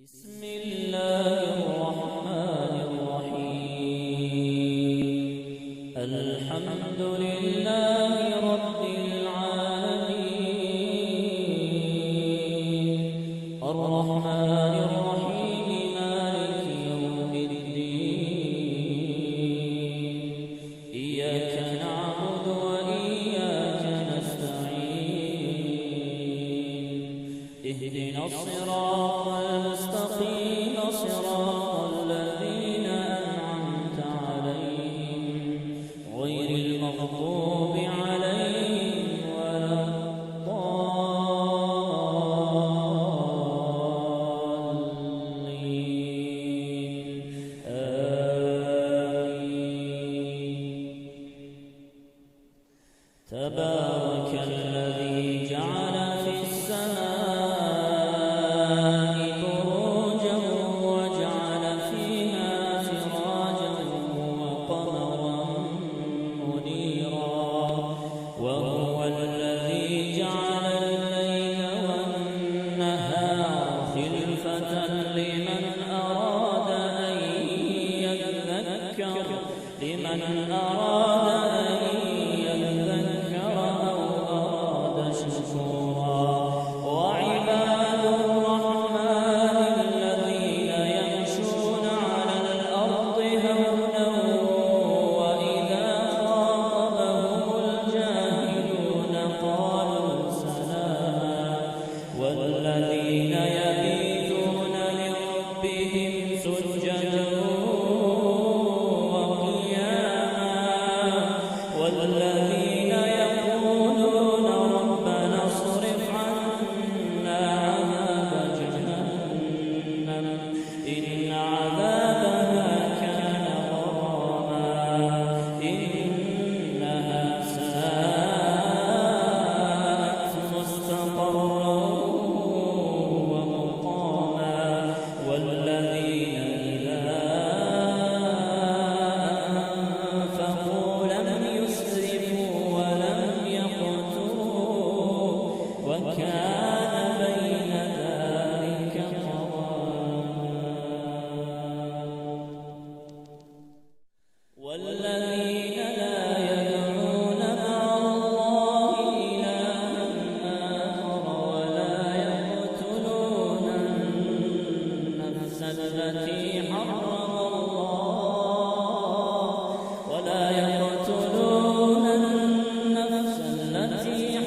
بسم الله الرحمن الرحيم. الحمد لله رب العالمين، الرحمن الرحيم، مالك يوم الدين. إياك نعبد وإياك نستعين. اهدنا الصراط المستقيم، صراط الذين أنعمت عليهم غير المغضوب عليهم ولا الضالين. آمين. تبارك الذي جعل في السماء بروجا وجعل فيها سراجا وقمرا منيرا، وهو الذي جعل الليل والنهار خلفة لمن أراد أن يذكر أو أراد شكورا. وعباد الرحمن الذين يمشون على الأرض هونا وإذا خاطبهم الجاهلون قالوا سلاما. والذين يبيتون لربهم سجدا وقياما، والذين يقولون ربنا اصرف عنا عذاب جهنم إن عذابها كان غراما إنها ساءت مستقرا ومقاما. والذين إذا أنفقوا لم يسرفوا ولم يقتروا وكان بين ذلك قواما. والذين لا يدعون مع الله إلها آخر ولا يقتلون النفس التي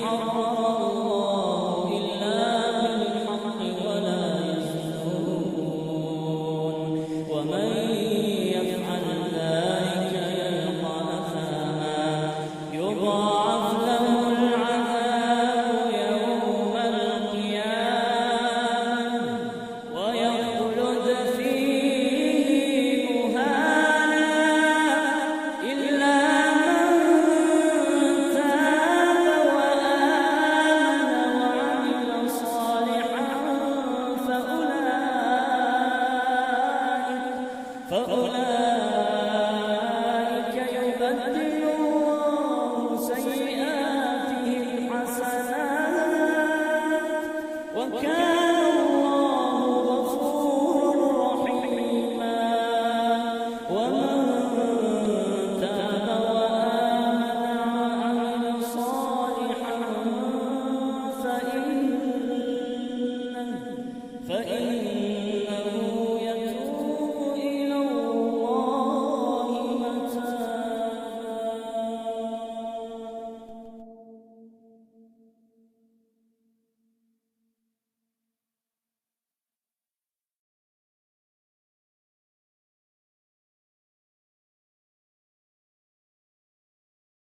حرم الله إلا بالحق ولا يزنون، ومن يفعل ذلك يلقى أثاما يضاعف له العذاب يوم القيامة ويخلد فيه مهانا إلا من تاب وآمن وعمل صالحا فأولئك